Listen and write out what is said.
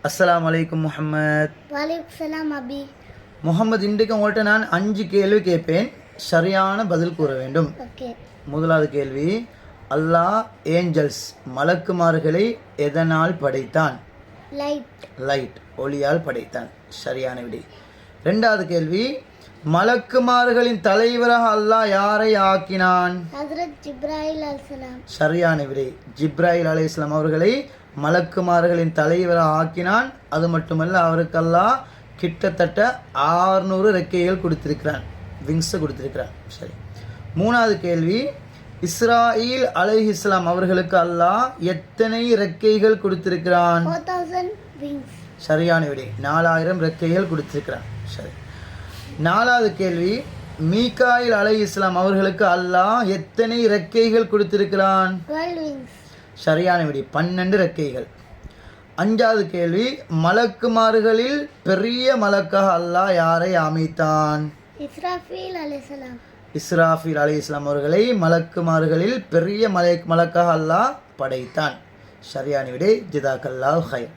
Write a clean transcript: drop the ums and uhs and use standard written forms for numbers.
அஸ்ஸலாமு அலைக்கும் முஹம்மத். வலைக்கும் சலாம் அபி. முகமது, இன்றைக்கு உங்கள்கிட்ட நான் 5 கேள்வி கேட்பேன், சரியான பதில் கூற வேண்டும். ஓகே. முதலாவது கேள்வி, அல்லாஹ் ஏஞ்சல்ஸ் மலக்குமார்களை எதனால் படைத்தான்? லைட் ஒளியால் படைத்தான். சரியான விடை. இரண்டாவது கேள்வி, மலக்குமார்களின் தலைவராக அல்லாஹ் யாரை ஆக்கினான்? ஹஜ்ரத் ஜிப்ராயில் அலைஹிஸ்ஸலாம். சரியான விடை. ஜிப்ராயில் அலைஹிஸ்ஸலாம் அவர்களை மலக்குமார்களின் தலைவராக ஆக்கினான். அது மட்டுமல்ல, அவருக்கு அல்லாஹ் கிட்டத்தட்ட 600 ரெக்கைகள் கொடுத்திருக்கிறான், விங்ஸை கொடுத்திருக்கிறான். சரி. மூணாவது கேள்வி, இஸ்ராயில் அலைஹிஸ்ஸலாம் அவர்களுக்கு அல்லாஹ் எத்தனை ரெக்கைகள் கொடுத்திருக்கிறான்? 4000 wings. சரியான விடை. 4000 ரெக்கைகள் கொடுத்திருக்கிறான். சரி. நாலாவது கேள்வி, மீகாயில் அலைஹிஸ்ஸலாம் அவர்களுக்கு அல்லாஹ் எத்தனை ரெக்கைகள் கொடுத்திருக்கிறான்? 12 wings. சரியான விடை. 12 ரெக்கைகள். அஞ்சாவது கேள்வி, மலக்குமார்களில் பெரிய மலக்காக அல்லாஹ் யாரை அமைத்தான்? இஸ்ராஃபீல் அலைஹிஸ்ஸலாம். இஸ்ராஃபீல் அலைஹிஸ்ஸலாம் அவர்களை மலக்குமார்களில் பெரிய மலக்காக அல்லாஹ் படைத்தான். சரியான விடை. ஜிதாக்கல்லாஹு ஹைர்.